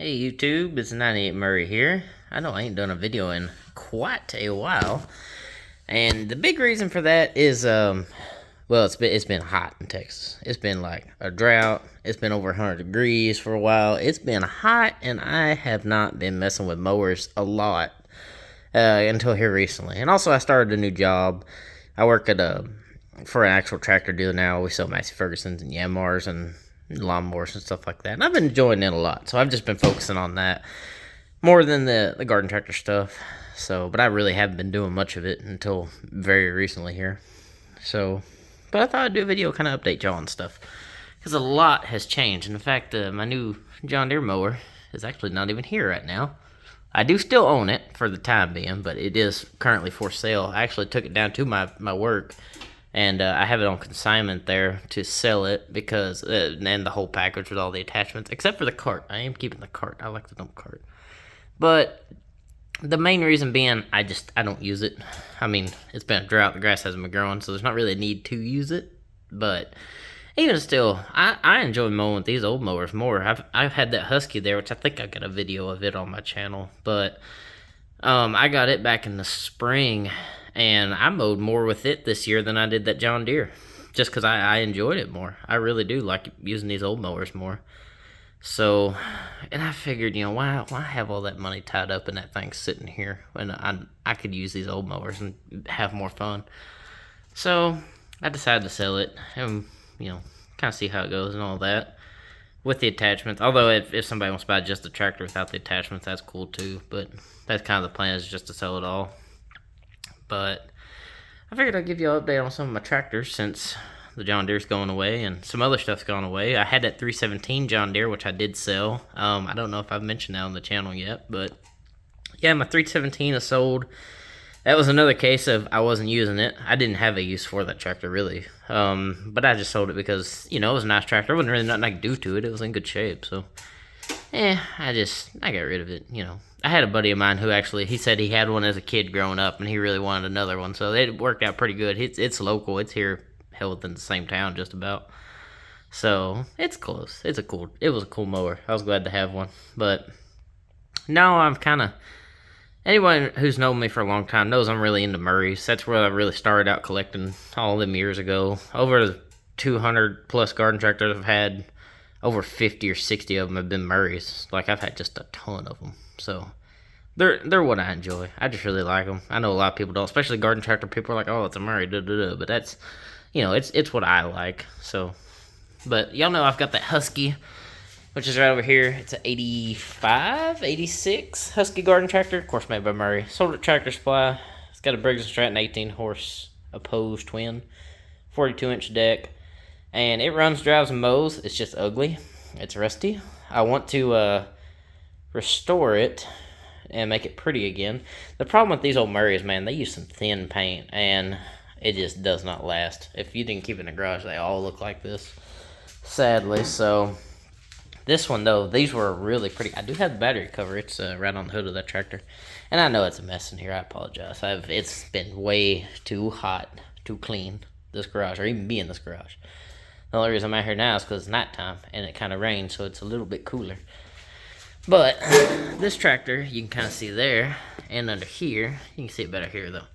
Hey YouTube, it's 98 Murray here. I know I ain't done a video in quite a while, and the big reason for that is well, it's been hot in Texas. It's been like a drought. It's been over 100 degrees for a while. It's been hot, and I have not been messing with mowers a lot until here recently. And also, I started a new job. I work at for an actual tractor dealer now. We sell Massey Fergusons and Yamars and lawnmowers and stuff like that. And I've been enjoying it a lot. So I've just been focusing on that more than the garden tractor stuff. So, but I really haven't been doing much of it until very recently here. So, but I thought I'd do a video kind of update y'all on stuff. Because a lot has changed. And in fact, my new John Deere mower is actually not even here right now. I do still own it for the time being, but it is currently for sale. I actually took it down to my work, and I have it on consignment there to sell it because, and the whole package with all the attachments, except for the cart. I am keeping the cart. I like the dump cart. But the main reason being, I don't use it. I mean, it's been a drought. The grass hasn't been growing, so there's not really a need to use it. But even still, I enjoy mowing with these old mowers more. I've had that Husky there, which I think I got a video of it on my channel. But I got it back in the spring, and I mowed more with it this year than I did that John Deere. Just because I enjoyed it more. I really do like using these old mowers more. So, and I figured, why have all that money tied up in that thing sitting here when I could use these old mowers and have more fun. So, I decided to sell it and, kind of see how it goes and all that with the attachments. Although if somebody wants to buy just the tractor without the attachments, that's cool too. But that's kind of the plan, is just to sell it all. But I figured I'd give you an update on some of my tractors since the John Deere's going away and some other stuff's gone away. I had that 317 John Deere, which I did sell. I don't know if I've mentioned that on the channel yet, but yeah, my 317 is sold. That was another case of I wasn't using it. I didn't have a use for that tractor, really. But I just sold it because, it was a nice tractor. There wasn't really nothing I could do to it. It was in good shape, so I got rid of it, I had a buddy of mine who he said he had one as a kid growing up, and he really wanted another one, so it worked out pretty good. It's local. It's here, hell, within the same town, just about. So, it's close. It was a cool mower. I was glad to have one. But now I'm kind of, anyone who's known me for a long time knows I'm really into Murrays. That's where I really started out collecting all of them years ago. Over the 200 plus garden tractors I've had, over 50 or 60 of them have been Murrays. Like, I've had just a ton of them. So, they're what I enjoy. I just really like them. I know a lot of people don't, especially garden tractor people are like, oh, it's a Murray, da-da-da. But that's, it's what I like. So, but y'all know I've got that Husky, which is right over here. It's an 85, 86 Husky garden tractor. Of course, made by Murray. Sold at Tractor Supply. It's got a Briggs & Stratton 18-horse opposed twin, 42-inch deck. And it runs, drives, and mows. It's just ugly. It's rusty. I want to restore it and make it pretty again. The problem with these old Murrays, man, they use some thin paint, and it just does not last. If you didn't keep it in the garage, they all look like this, sadly. So this one, though, these were really pretty. I do have the battery cover. It's right on the hood of that tractor. And I know it's a mess in here. I apologize. It's been way too hot to clean this garage, or even be in this garage. The only reason I'm out here now is because it's nighttime, and it kind of rains, so it's a little bit cooler. But this tractor, you can kind of see there, and under here, you can see it better here, though.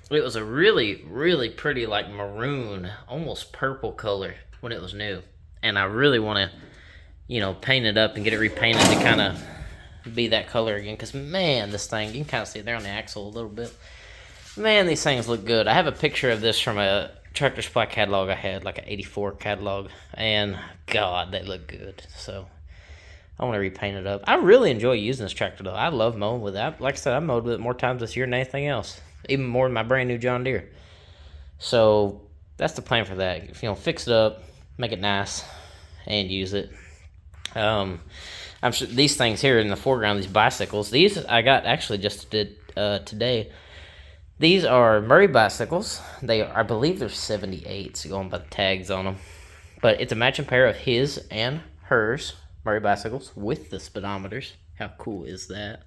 It was a really, really pretty, like, maroon, almost purple color when it was new. And I really want to, paint it up and get it repainted to kind of be that color again. Because, man, this thing, you can kind of see it there on the axle a little bit. Man, these things look good. I have a picture of this from a Tractor Supply catalog I had, like an 84 catalog. And, God, they look good. So I want to repaint it up. I really enjoy using this tractor, though. I love mowing with it. Like I said, I mowed with it more times this year than anything else. Even more than my brand new John Deere. So that's the plan for that. Fix it up, make it nice, and use it. I'm sure these things here in the foreground, these bicycles, these I got actually just today. These are Murray bicycles. I believe they're 78s, going by the tags on them. But it's a matching pair of his and hers Murray bicycles with the speedometers. How cool is that?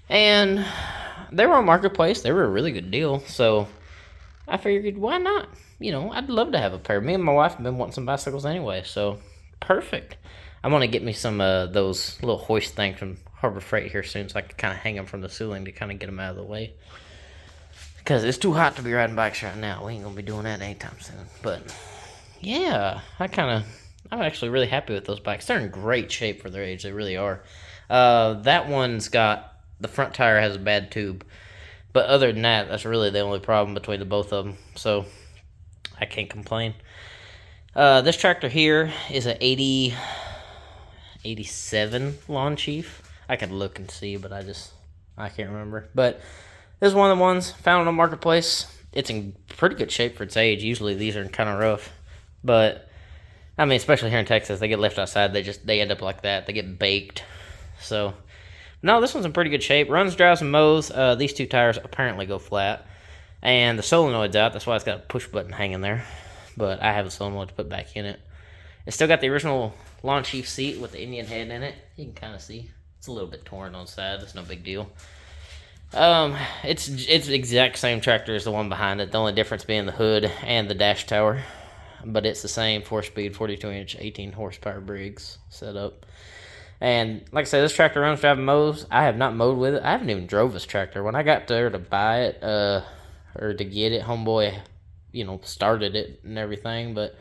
And they were on Marketplace. They were a really good deal. So I figured, why not? I'd love to have a pair. Me and my wife have been wanting some bicycles anyway. So perfect. I'm gonna get me some those little hoist things from Harbor Freight here soon, so I can kind of hang them from the ceiling to kind of get them out of the way. Because it's too hot to be riding bikes right now. We ain't gonna be doing that anytime soon. But yeah, I'm actually really happy with those bikes. They're in great shape for their age. They really are. That one's got, the front tire has a bad tube. But other than that, that's really the only problem between the both of them. So I can't complain. This tractor here is a 87 Lawn Chief. I could look and see, but I can't remember. But this is one of the ones found on the marketplace. It's in pretty good shape for its age. Usually these are kind of rough, but I mean, especially here in Texas, they get left outside. They end up like that. They get baked. So no, this one's in pretty good shape. Runs, drives, and mows. These two tires apparently go flat, and the solenoid's out. That's why it's got a push button hanging there. But I have a solenoid to put back in it. It's still got the original Lawn Chief seat with the Indian head in it. You can kind of see it's a little bit torn on the side. That's no big deal. It's the exact same tractor as the one behind it. The only difference being the hood and the dash tower. But it's the same 4-speed, 42-inch, 18 horsepower Briggs setup. And like I said, this tractor runs, drives, and mows. I have not mowed with it. I haven't even drove this tractor. When I got there to buy it, or to get it, homeboy, started it and everything, but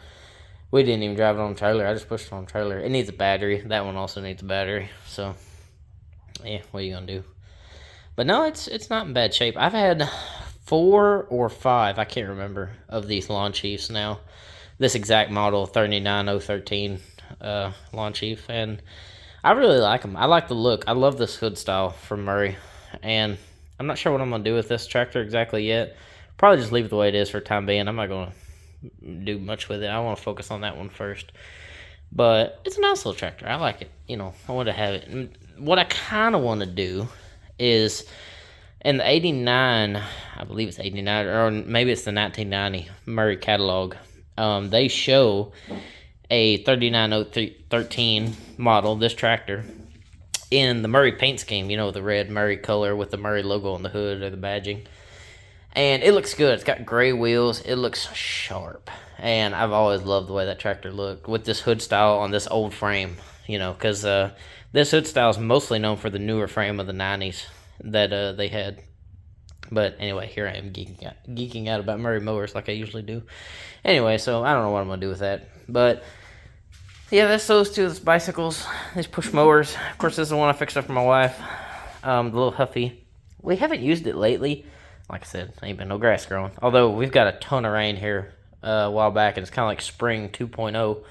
we didn't even drive it on the trailer. I just pushed it on the trailer. It needs a battery. That one also needs a battery. So, yeah, what are you going to do? But no, it's not in bad shape. I've had 4 or 5, I can't remember, of these Lawn Chiefs now. This exact model, 39013 Lawn Chief. And I really like them. I like the look. I love this hood style from Murray. And I'm not sure what I'm going to do with this tractor exactly yet. Probably just leave it the way it is for the time being. I'm not going to do much with it. I want to focus on that one first. But it's a nice little tractor. I like it. I want to have it. And what I kind of want to do is, in the 89, I believe it's 89, or maybe it's the 1990 Murray catalog, they show a 39013 model, this tractor, in the Murray paint scheme, the red Murray color with the Murray logo on the hood or the badging. And it looks good. It's got gray wheels. It looks sharp. And I've always loved the way that tractor looked with this hood style on this old frame, because this hood style is mostly known for the newer frame of the 90s that they had. But anyway, here I am geeking out about Murray mowers like I usually do. Anyway, so I don't know what I'm going to do with that. But yeah, that's those two bicycles, these push mowers. Of course, this is the one I fixed up for my wife, the little Huffy. We haven't used it lately. Like I said, ain't been no grass growing. Although we've got a ton of rain here a while back, and it's kind of like spring 2.0.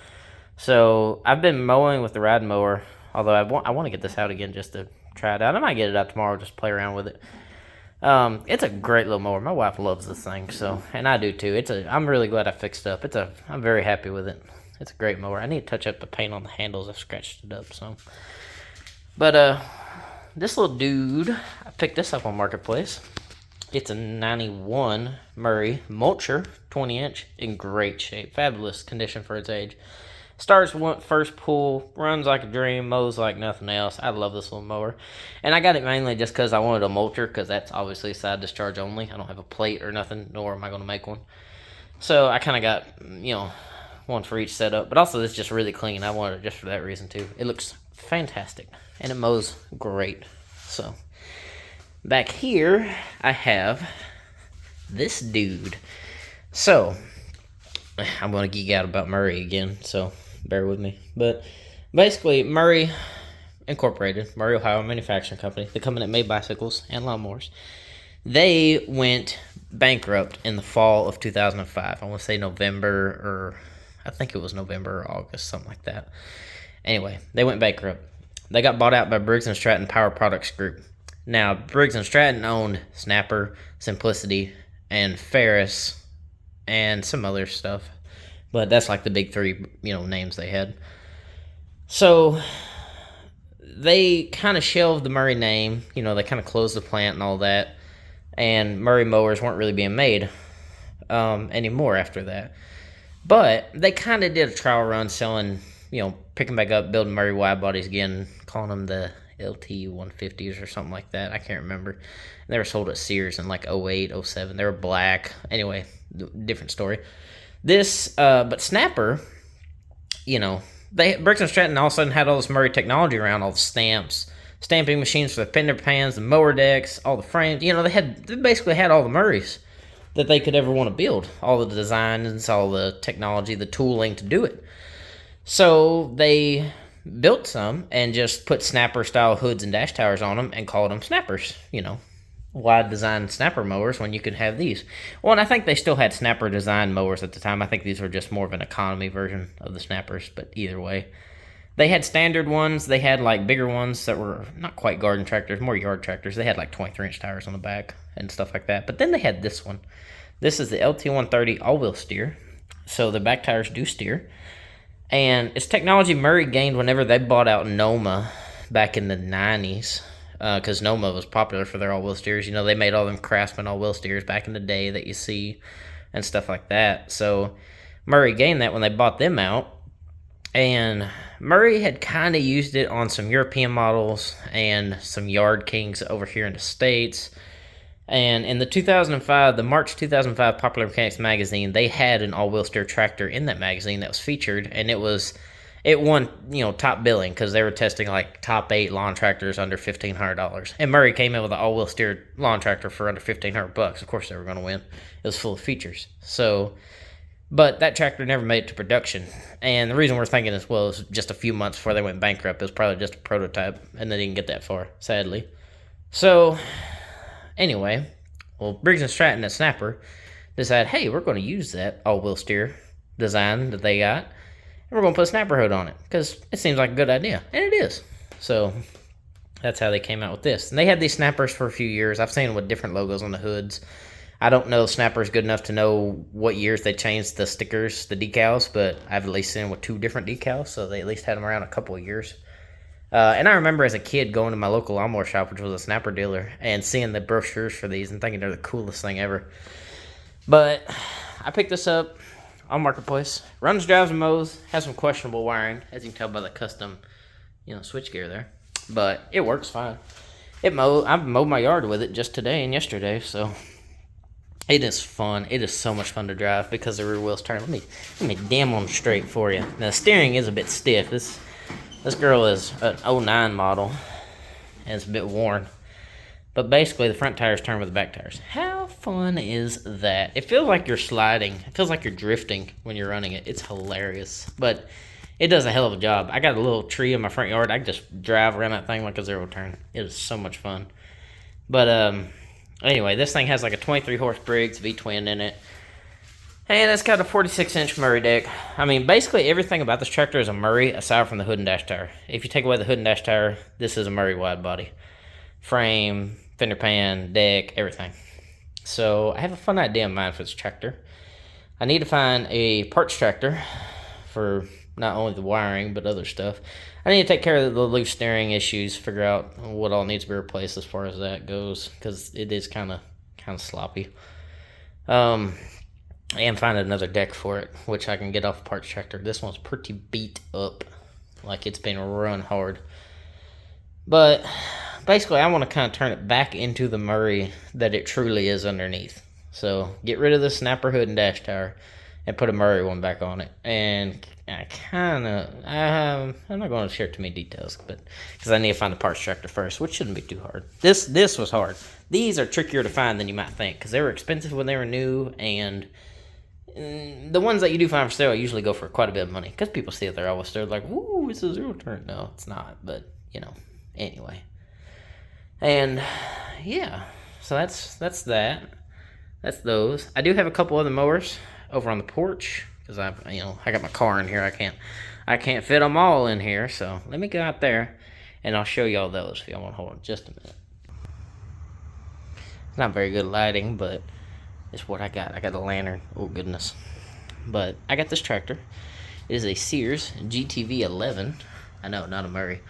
So I've been mowing with the ride mower. Although I want to get this out again just to try it out. I might get it out tomorrow, just play around with it. It's a great little mower. My wife loves this thing, and I do too. I'm really glad I fixed it up. I'm very happy with it. It's a great mower. I need to touch up the paint on the handles. I've scratched it up some. But this little dude, I picked this up on Marketplace. It's a 91 Murray Mulcher 20-inch in great shape. Fabulous condition for its age. Starts first pull, runs like a dream, mows like nothing else. I love this little mower. And I got it mainly just because I wanted a mulcher, because that's obviously side discharge only. I don't have a plate or nothing, nor am I going to make one. So I kind of got, one for each setup. But also it's just really clean. I wanted it just for that reason too. It looks fantastic. And it mows great. So back here, I have this dude. So I'm going to geek out about Murray again, so bear with me. But basically, Murray Incorporated, Murray, Ohio manufacturing company, the company that made bicycles and lawnmowers, they went bankrupt in the fall of 2005. I want to say November, or I think it was November or August, something like that. Anyway, they went bankrupt. They got bought out by Briggs & Stratton Power Products Group. Now, Briggs & Stratton owned Snapper, Simplicity, and Ferris, and some other stuff. But that's like the big three, names they had. So they kind of shelved the Murray name. They kind of closed the plant and all that. And Murray mowers weren't really being made anymore after that. But they kind of did a trial run selling, picking back up, building Murray wide bodies again, calling them the LT 150s or something like that. I can't remember. They were sold at Sears in like 08, 07. They were black. Anyway, different story. This, but Snapper, Briggs and Stratton all of a sudden had all this Murray technology around, all the stamps, stamping machines for the fender pans, the mower decks, all the frames. They basically had all the Murrays that they could ever want to build, all the designs, all the technology, the tooling to do it. So they built some and just put snapper style hoods and dash towers on them and called them snappers. Wide design snapper mowers when you could have these. Well, and I think they still had snapper design mowers at the time. I think these were just more of an economy version of the snappers, but either way. They had standard ones. They had like bigger ones that were not quite garden tractors, more yard tractors. They had like 23-inch tires on the back and stuff like that. But then they had this one. This is the LT130 all-wheel steer. So the back tires do steer. And it's technology Murray gained whenever they bought out Noma back in the 90s. Because Noma was popular for their all-wheel steers. They made all them Craftsman all-wheel steers back in the day that you see and stuff like that. So Murray gained that when they bought them out. And Murray had kind of used it on some European models and some Yard Kings over here in the States. And in the March 2005 Popular Mechanics magazine, they had an all-wheel steer tractor in that magazine that was featured, and it won, top billing because they were testing like top 8 lawn tractors under $1,500. And Murray came in with an all-wheel steer lawn tractor for under $1,500. Of course they were going to win. It was full of features. But that tractor never made it to production. And the reason we're thinking is, well, it was just a few months before they went bankrupt. It was probably just a prototype, and they didn't get that far, sadly. So anyway, Briggs & Stratton at Snapper decided, hey, we're going to use that all-wheel steer design that they got, and we're going to put a snapper hood on it, because it seems like a good idea, and it is. So that's how they came out with this. And they had these snappers for a few years. I've seen them with different logos on the hoods. I don't know if Snapper's good enough to know what years they changed the stickers, the decals, but I've at least seen them with 2 different decals, so they at least had them around a couple of years. And I remember as a kid going to my local lawnmower shop, which was a Snapper dealer, and seeing the brochures for these and thinking they're the coolest thing ever. But I picked this up on Marketplace. Runs, drives, and mows. Has some questionable wiring, as you can tell by the custom, switchgear there. But it works fine. I've mowed my yard with it just today and yesterday, so it is fun. It is so much fun to drive because the rear wheels turn. Let me damn them straight for you. Now, the steering is a bit stiff. This girl is an 09 model, and it's a bit worn. But basically, the front tires turn with the back tires. How fun is that? It feels like you're sliding. It feels like you're drifting when you're running it. It's hilarious. But it does a hell of a job. I got a little tree in my front yard. I can just drive around that thing like a zero turn. It is so much fun. But anyway, this thing has like a 23-horse Briggs V-twin in it. And it's got a 46-inch Murray deck. I mean, basically everything about this tractor is a Murray aside from the hood and dash tire. If you take away the hood and dash tire, this is a Murray wide body. Frame, fender pan, deck, everything. So I have a fun idea in mind for this tractor. I need to find a parts tractor for not only the wiring, but other stuff. I need to take care of the loose steering issues, figure out what all needs to be replaced as far as that goes, because it is kind of sloppy. And find another deck for it, which I can get off parts tractor. This one's pretty beat up, like it's been run hard. But basically, I want to kind of turn it back into the Murray that it truly is underneath. So get rid of the snapper hood and dash tire and put a Murray one back on it. And I'm not going to share too many details, but because I need to find the parts tractor first, which shouldn't be too hard. This was hard. These are trickier to find than you might think, because they were expensive when they were new, and the ones that you do find for sale usually go for quite a bit of money, because people see it, they're always like, "Ooh, it's a zero turn." No, it's not, but anyway. And yeah, so that's that. That's those. I do have a couple other mowers over on the porch, because I got my car in here. I can't fit them all in here, so let me go out there and I'll show y'all those if y'all want to hold on just a minute. It's not very good lighting, but it's what I got. I got a lantern. Oh goodness. But I got this tractor. It is a Sears GTV 11. I know, not a Murray.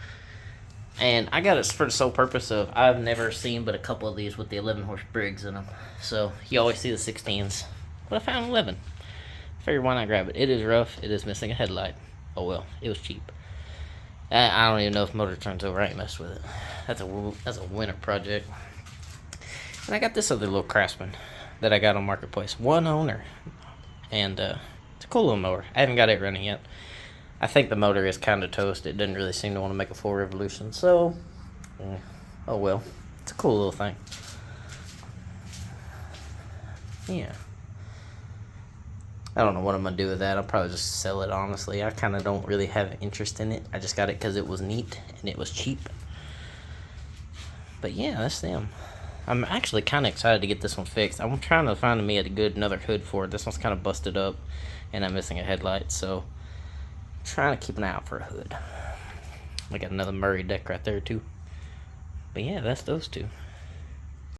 And I got it for the sole purpose of, I've never seen but a couple of these with the 11-horse Briggs in them. So you always see the 16s, but I found 11. Figured why not grab it. It is rough. It is missing a headlight. Oh well, it was cheap. I don't even know if motor turns over. I ain't messed with it. That's a winter project. And I got this other little Craftsman that I got on Marketplace. One owner. And it's a cool little mower. I haven't got it running yet. I think the motor is kind of toast. It didn't really seem to want to make a full revolution, so oh well. It's a cool little thing. Yeah. I don't know what I'm gonna do with that. I'll probably just sell it, honestly. I kind of don't really have interest in it. I just got it because it was neat and it was cheap. But yeah, that's them. I'm actually kind of excited to get this one fixed. I'm trying to find me another hood for it. This one's kind of busted up and I'm missing a headlight, so I'm trying to keep an eye out for a hood. I got another Murray deck right there too. But yeah, that's those two.